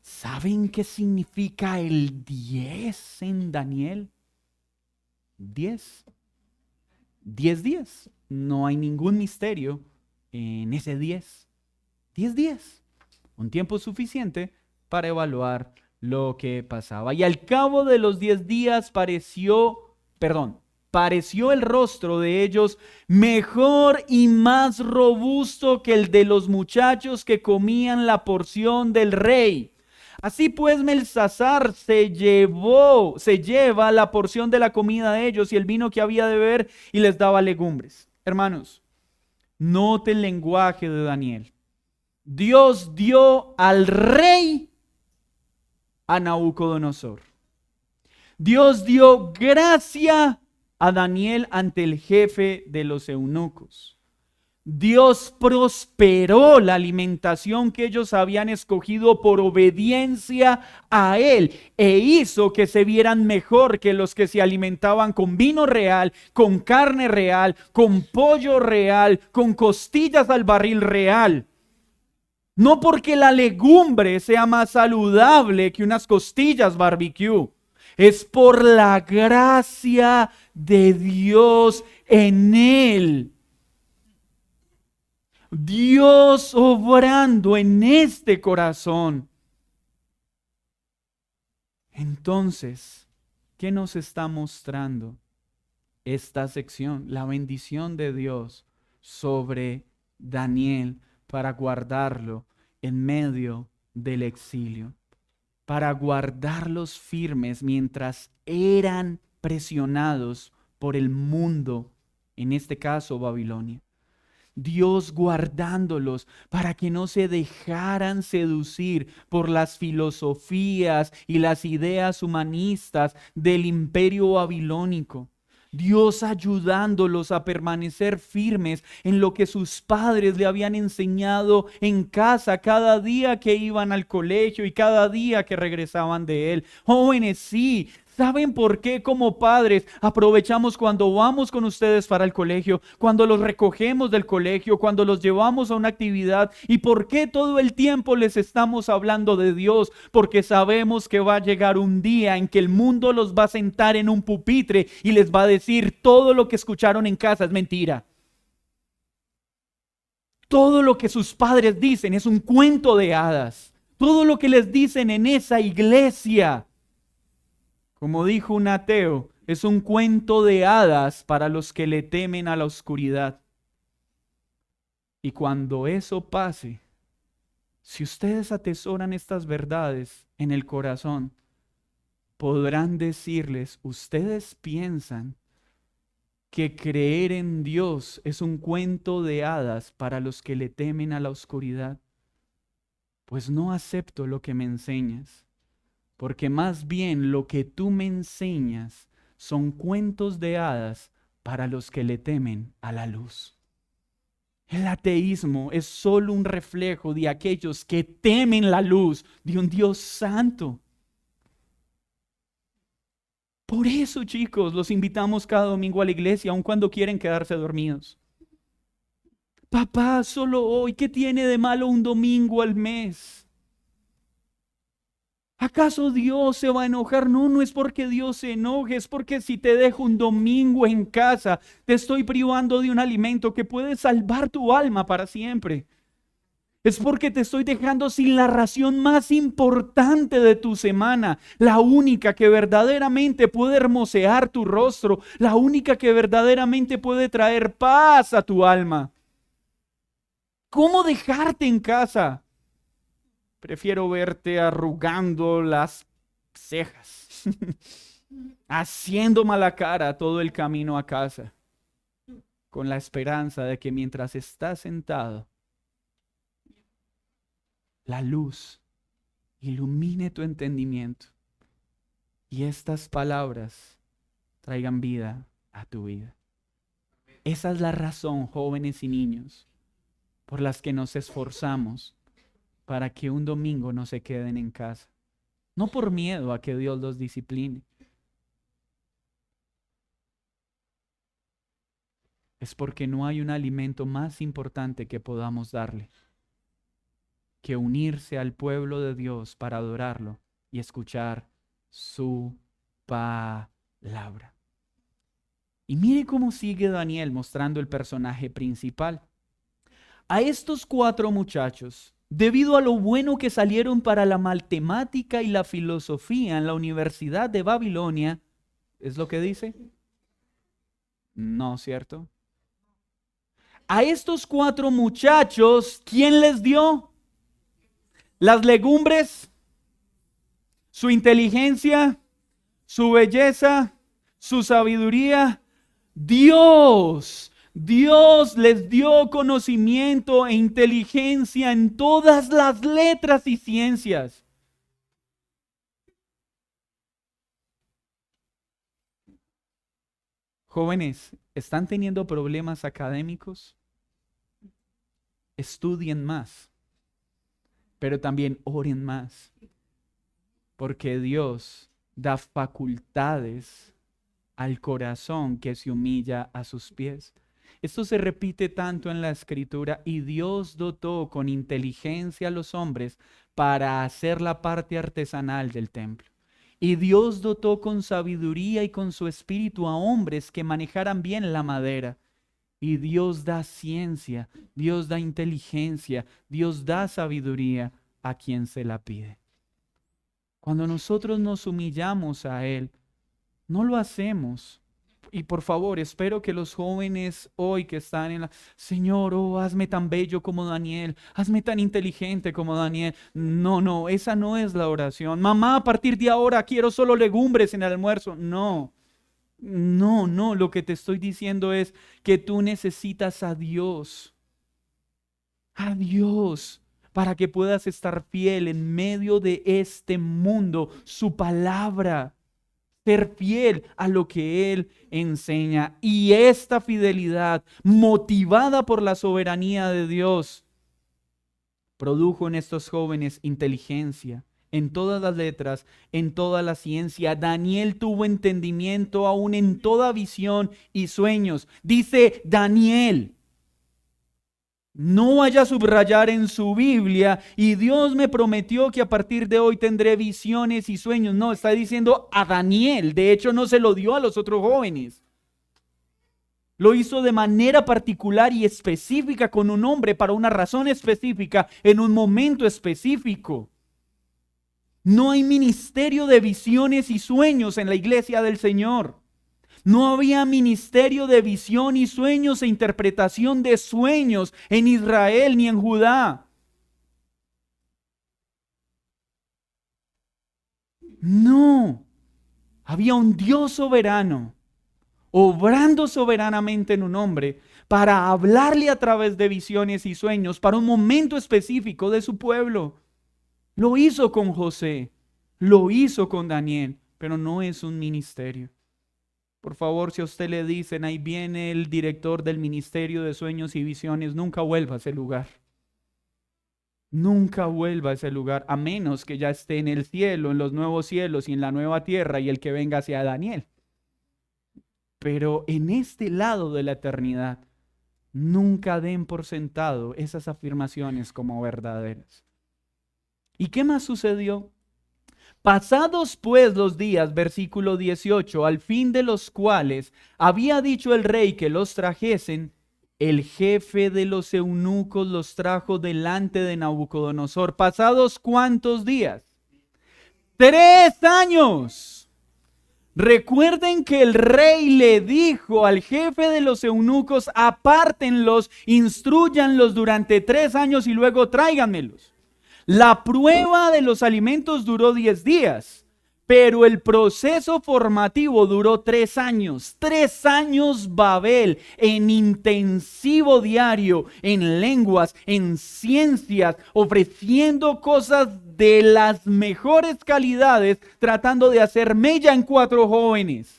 ¿Saben qué significa el 10 en Daniel? 10. 10 días. No hay ningún misterio en ese 10. 10 días, un tiempo suficiente para evaluar lo que pasaba. Y al cabo de los 10 días pareció el rostro de ellos mejor y más robusto que el de los muchachos que comían la porción del rey. Así pues, Belsasar se lleva la porción de la comida de ellos y el vino que había de beber y les daba legumbres. Hermanos, note el lenguaje de Daniel. Dios dio al rey a Nabucodonosor. Dios dio gracia a Daniel ante el jefe de los eunucos. Dios prosperó la alimentación que ellos habían escogido por obediencia a Él e hizo que se vieran mejor que los que se alimentaban con vino real, con carne real, con pollo real, con costillas al barril real. No porque la legumbre sea más saludable que unas costillas barbecue. Es por la gracia de Dios en él. Dios obrando en este corazón. Entonces, ¿qué nos está mostrando esta sección? La bendición de Dios sobre Daniel para guardarlo en medio del exilio, para guardarlos firmes mientras eran presionados por el mundo, en este caso Babilonia. Dios guardándolos para que no se dejaran seducir por las filosofías y las ideas humanistas del imperio babilónico. Dios ayudándolos a permanecer firmes en lo que sus padres le habían enseñado en casa cada día que iban al colegio y cada día que regresaban de él. Jóvenes, sí. ¿Saben por qué como padres aprovechamos cuando vamos con ustedes para el colegio, cuando los recogemos del colegio, cuando los llevamos a una actividad? ¿Y por qué todo el tiempo les estamos hablando de Dios? Porque sabemos que va a llegar un día en que el mundo los va a sentar en un pupitre y les va a decir todo lo que escucharon en casa es mentira. Todo lo que sus padres dicen es un cuento de hadas. Todo lo que les dicen en esa iglesia, como dijo un ateo, es un cuento de hadas para los que le temen a la oscuridad. Y cuando eso pase, si ustedes atesoran estas verdades en el corazón, podrán decirles, ustedes piensan que creer en Dios es un cuento de hadas para los que le temen a la oscuridad. Pues no acepto lo que me enseñas. Porque más bien lo que tú me enseñas son cuentos de hadas para los que le temen a la luz. El ateísmo es solo un reflejo de aquellos que temen la luz de un Dios santo. Por eso, chicos, los invitamos cada domingo a la iglesia, aun cuando quieren quedarse dormidos. Papá, solo hoy, ¿qué tiene de malo un domingo al mes? ¿Acaso Dios se va a enojar? No, no es porque Dios se enoje, es porque si te dejo un domingo en casa, te estoy privando de un alimento que puede salvar tu alma para siempre. Es porque te estoy dejando sin la ración más importante de tu semana, la única que verdaderamente puede hermosear tu rostro, la única que verdaderamente puede traer paz a tu alma. ¿Cómo dejarte en casa? Prefiero verte arrugando las cejas, haciendo mala cara todo el camino a casa, con la esperanza de que mientras estás sentado, la luz ilumine tu entendimiento y estas palabras traigan vida a tu vida. Esa es la razón, jóvenes y niños, por las que nos esforzamos para que un domingo no se queden en casa. No por miedo a que Dios los discipline. Es porque no hay un alimento más importante que podamos darle que unirse al pueblo de Dios para adorarlo y escuchar su palabra. Y mire cómo sigue Daniel mostrando el personaje principal. A estos 4 muchachos, debido a lo bueno que salieron para la matemática y la filosofía en la Universidad de Babilonia, ¿es lo que dice? No, ¿cierto? A estos 4 muchachos, ¿quién les dio? Las legumbres, su inteligencia, su belleza, su sabiduría. Dios les dio conocimiento e inteligencia en todas las letras y ciencias. Jóvenes, ¿están teniendo problemas académicos? Estudien más, pero también oren más, porque Dios da facultades al corazón que se humilla a sus pies. Esto se repite tanto en la Escritura, y Dios dotó con inteligencia a los hombres para hacer la parte artesanal del templo. Y Dios dotó con sabiduría y con su espíritu a hombres que manejaran bien la madera. Y Dios da ciencia, Dios da inteligencia, Dios da sabiduría a quien se la pide. Cuando nosotros nos humillamos a Él, no lo hacemos. Y por favor, espero que los jóvenes hoy que están en la... Señor, oh, hazme tan bello como Daniel, hazme tan inteligente como Daniel. No, esa no es la oración. Mamá, a partir de ahora quiero solo legumbres en el almuerzo. No, lo que te estoy diciendo es que tú necesitas a Dios, para que puedas estar fiel en medio de este mundo, su palabra. Ser fiel a lo que Él enseña. Y esta fidelidad, motivada por la soberanía de Dios, produjo en estos jóvenes inteligencia en todas las letras, en toda la ciencia. Daniel tuvo entendimiento aún en toda visión y sueños. Dice Daniel. No vaya a subrayar en su Biblia, y Dios me prometió que a partir de hoy tendré visiones y sueños. No, está diciendo a Daniel. De hecho, no se lo dio a los otros jóvenes. Lo hizo de manera particular y específica con un hombre para una razón específica en un momento específico. No hay ministerio de visiones y sueños en la iglesia del Señor. No había ministerio de visión y sueños e interpretación de sueños en Israel ni en Judá. No, había un Dios soberano, obrando soberanamente en un hombre para hablarle a través de visiones y sueños para un momento específico de su pueblo. Lo hizo con José, lo hizo con Daniel, pero no es un ministerio. Por favor, si a usted le dicen, ahí viene el director del Ministerio de Sueños y Visiones, nunca vuelva a ese lugar. Nunca vuelva a ese lugar, a menos que ya esté en el cielo, en los nuevos cielos y en la nueva tierra, y el que venga sea Daniel. Pero en este lado de la eternidad, nunca den por sentado esas afirmaciones como verdaderas. ¿Y qué más sucedió? Pasados pues los días, versículo 18, al fin de los cuales había dicho el rey que los trajesen, el jefe de los eunucos los trajo delante de Nabucodonosor. ¿Pasados cuántos días? 3 años. Recuerden que el rey le dijo al jefe de los eunucos, apártenlos, instruyanlos durante 3 años y luego tráiganmelos. La prueba de los alimentos duró 10 días, pero el proceso formativo duró 3 años. 3 años Babel, en intensivo diario, en lenguas, en ciencias, ofreciendo cosas de las mejores calidades, tratando de hacer mella en 4 jóvenes.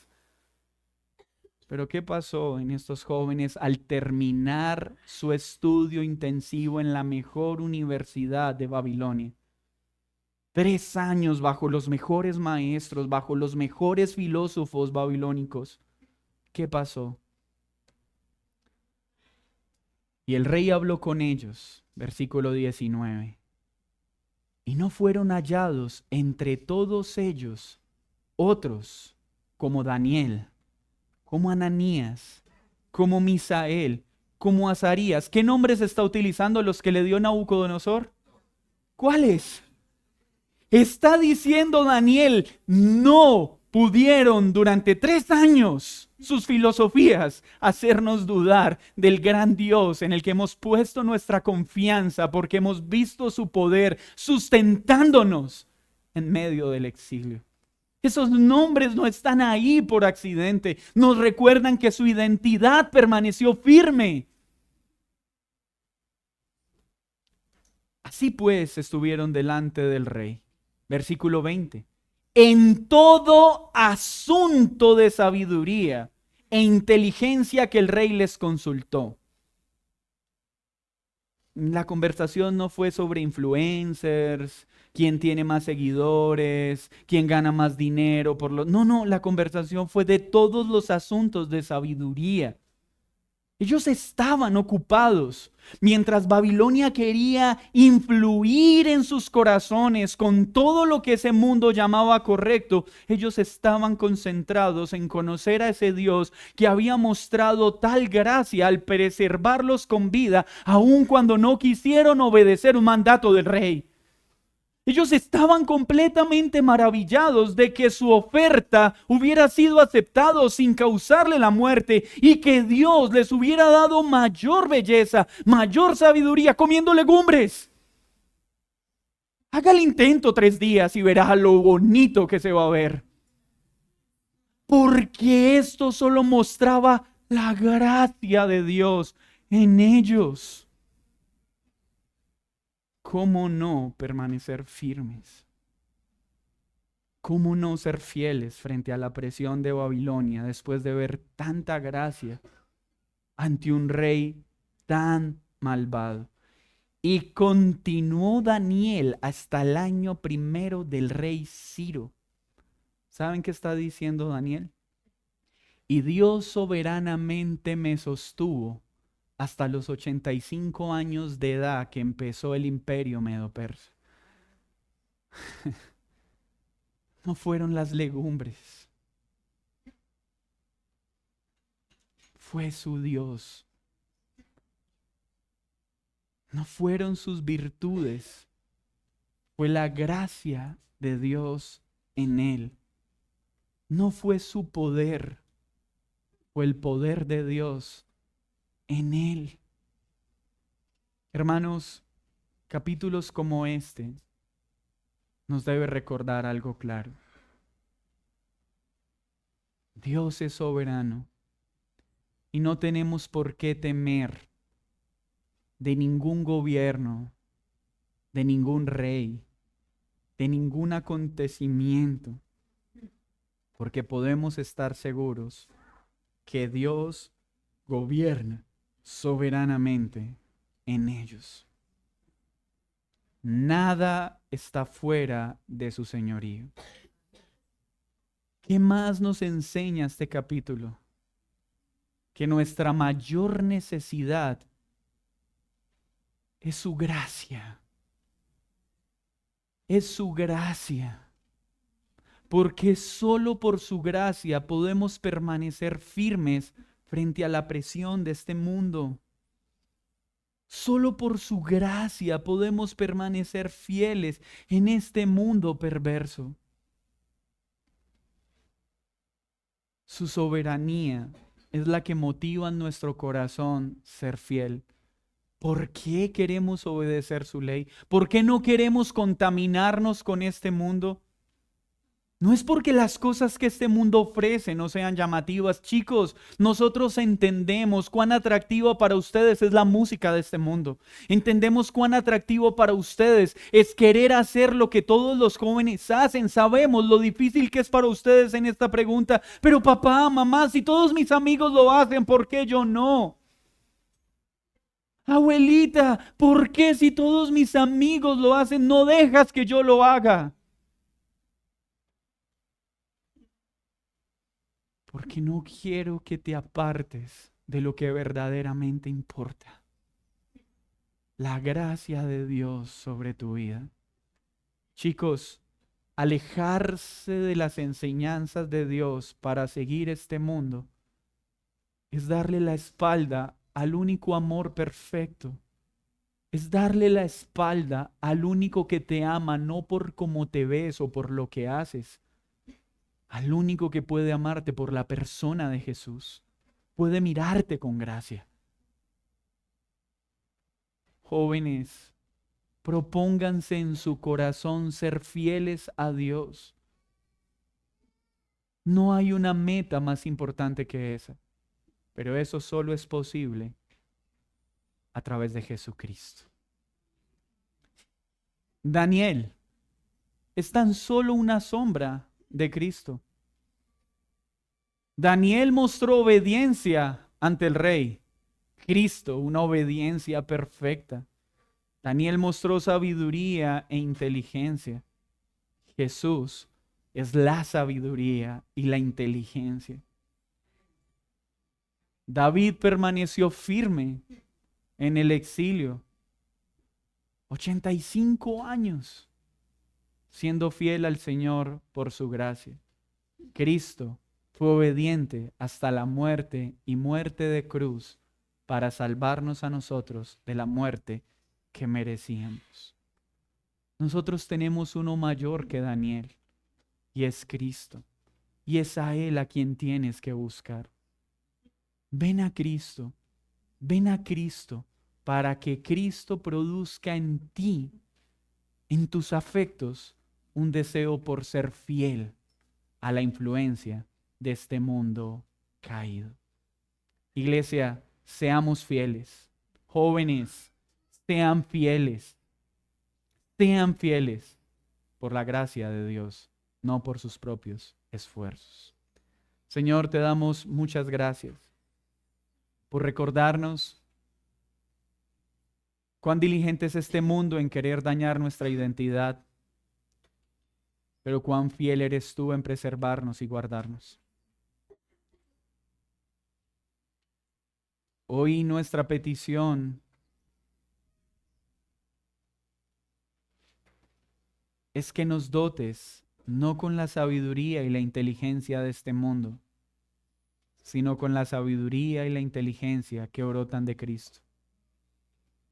Pero ¿qué pasó en estos jóvenes al terminar su estudio intensivo en la mejor universidad de Babilonia? 3 años bajo los mejores maestros, bajo los mejores filósofos babilónicos. ¿Qué pasó? Y el rey habló con ellos, versículo 19. Y no fueron hallados entre todos ellos otros como Daniel, como Ananías, como Misael, como Azarías. ¿Qué nombres está utilizando los que le dio Nabucodonosor? ¿Cuáles? Está diciendo Daniel, no pudieron durante 3 años sus filosofías hacernos dudar del gran Dios en el que hemos puesto nuestra confianza, porque hemos visto su poder sustentándonos en medio del exilio. Esos nombres no están ahí por accidente. Nos recuerdan que su identidad permaneció firme. Así pues estuvieron delante del rey. Versículo 20. En todo asunto de sabiduría e inteligencia que el rey les consultó. La conversación no fue sobre influencers, quién tiene más seguidores, quién gana más dinero. No, la conversación fue de todos los asuntos de sabiduría. Ellos estaban ocupados. Mientras Babilonia quería influir en sus corazones con todo lo que ese mundo llamaba correcto, ellos estaban concentrados en conocer a ese Dios que había mostrado tal gracia al preservarlos con vida, aun cuando no quisieron obedecer un mandato del rey. Ellos estaban completamente maravillados de que su oferta hubiera sido aceptada sin causarle la muerte y que Dios les hubiera dado mayor belleza, mayor sabiduría comiendo legumbres. Haga el intento 3 días y verá lo bonito que se va a ver. Porque esto solo mostraba la gracia de Dios en ellos. ¿Cómo no permanecer firmes? ¿Cómo no ser fieles frente a la presión de Babilonia después de ver tanta gracia ante un rey tan malvado? Y continuó Daniel hasta el año 1 del rey Ciro. ¿Saben qué está diciendo Daniel? Y Dios soberanamente me sostuvo hasta los 85 años de edad que empezó el imperio medo-persa. No fueron las legumbres. Fue su Dios. No fueron sus virtudes. Fue la gracia de Dios en él. No fue su poder. Fue el poder de Dios en él. Hermanos, capítulos como este nos debe recordar algo claro. Dios es soberano y no tenemos por qué temer de ningún gobierno, de ningún rey, de ningún acontecimiento, porque podemos estar seguros que Dios gobierna soberanamente en ellos. Nada está fuera de su señorío. ¿Qué más nos enseña este capítulo? Que nuestra mayor necesidad es su gracia. Es su gracia. Porque solo por su gracia podemos permanecer firmes frente a la presión de este mundo. Solo por su gracia podemos permanecer fieles en este mundo perverso. Su soberanía es la que motiva en nuestro corazón ser fiel. ¿Por qué queremos obedecer su ley? ¿Por qué no queremos contaminarnos con este mundo? No es porque las cosas que este mundo ofrece no sean llamativas. Chicos, nosotros entendemos cuán atractiva para ustedes es la música de este mundo. Entendemos cuán atractivo para ustedes es querer hacer lo que todos los jóvenes hacen. Sabemos lo difícil que es para ustedes en esta pregunta. Pero papá, mamá, si todos mis amigos lo hacen, ¿por qué yo no? Abuelita, ¿por qué si todos mis amigos lo hacen, no dejas que yo lo haga? Porque no quiero que te apartes de lo que verdaderamente importa. La gracia de Dios sobre tu vida. Chicos, alejarse de las enseñanzas de Dios para seguir este mundo es darle la espalda al único amor perfecto. Es darle la espalda al único que te ama, no por cómo te ves o por lo que haces, al único que puede amarte por la persona de Jesús. Puede mirarte con gracia. Jóvenes, propónganse en su corazón ser fieles a Dios. No hay una meta más importante que esa, pero eso solo es posible a través de Jesucristo. Daniel es tan solo una sombra de Cristo. Daniel mostró obediencia ante el rey. Cristo, una obediencia perfecta. Daniel mostró sabiduría e inteligencia. Jesús es la sabiduría y la inteligencia. David permaneció firme en el exilio. 85 años siendo fiel al Señor por su gracia. Cristo fue obediente hasta la muerte y muerte de cruz para salvarnos a nosotros de la muerte que merecíamos. Nosotros tenemos uno mayor que Daniel y es Cristo. Y es a Él a quien tienes que buscar. Ven a Cristo, ven a Cristo para que Cristo produzca en ti, en tus afectos, un deseo por ser fiel a la influencia de este mundo caído. Iglesia, seamos fieles. Jóvenes, sean fieles. Sean fieles por la gracia de Dios, no por sus propios esfuerzos. Señor, te damos muchas gracias por recordarnos cuán diligente es este mundo en querer dañar nuestra identidad, pero cuán fiel eres tú en preservarnos y guardarnos. Hoy nuestra petición es que nos dotes no con la sabiduría y la inteligencia de este mundo, sino con la sabiduría y la inteligencia que brotan de Cristo.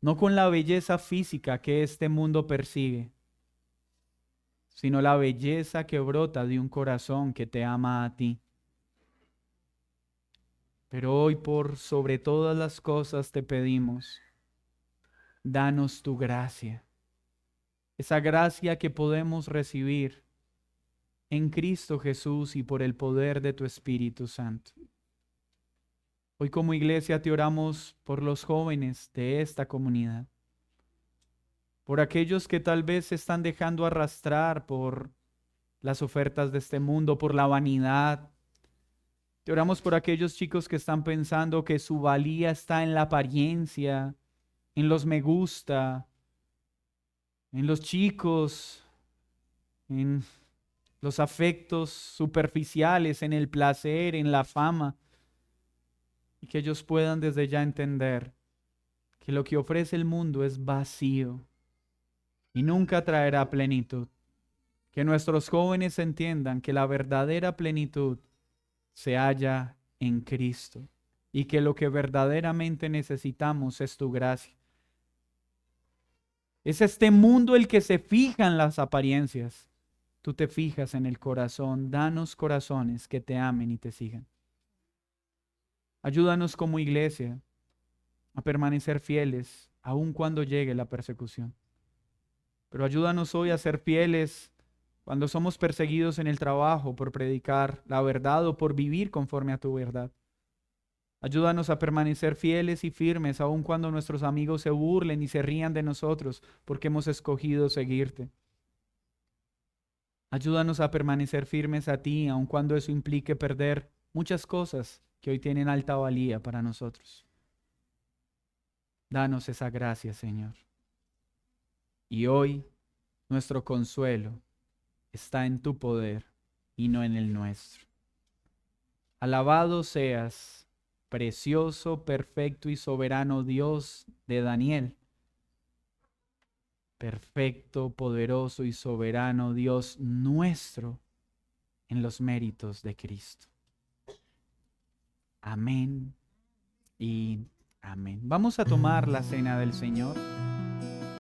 No con la belleza física que este mundo persigue, sino la belleza que brota de un corazón que te ama a ti. Pero hoy por sobre todas las cosas te pedimos, danos tu gracia, esa gracia que podemos recibir en Cristo Jesús y por el poder de tu Espíritu Santo. Hoy como iglesia te oramos por los jóvenes de esta comunidad, por aquellos que tal vez se están dejando arrastrar por las ofertas de este mundo, por la vanidad. Te oramos por aquellos chicos que están pensando que su valía está en la apariencia, en los me gusta, en los chicos, en los afectos superficiales, en el placer, en la fama. Y que ellos puedan desde ya entender que lo que ofrece el mundo es vacío y nunca traerá plenitud. Que nuestros jóvenes entiendan que la verdadera plenitud se halla en Cristo y que lo que verdaderamente necesitamos es tu gracia. Es este mundo el que se fija en las apariencias. Tú te fijas en el corazón. Danos corazones que te amen y te sigan. Ayúdanos como iglesia a permanecer fieles aun cuando llegue la persecución. Pero ayúdanos hoy a ser fieles cuando somos perseguidos en el trabajo por predicar la verdad o por vivir conforme a tu verdad. Ayúdanos a permanecer fieles y firmes aun cuando nuestros amigos se burlen y se rían de nosotros porque hemos escogido seguirte. Ayúdanos a permanecer firmes a ti aun cuando eso implique perder muchas cosas que hoy tienen alta valía para nosotros. Danos esa gracia, Señor. Y hoy nuestro consuelo está en tu poder y no en el nuestro. Alabado seas, precioso, perfecto y soberano Dios de Daniel. Perfecto, poderoso y soberano Dios nuestro en los méritos de Cristo. Amén y Amén. Vamos a tomar la cena del Señor.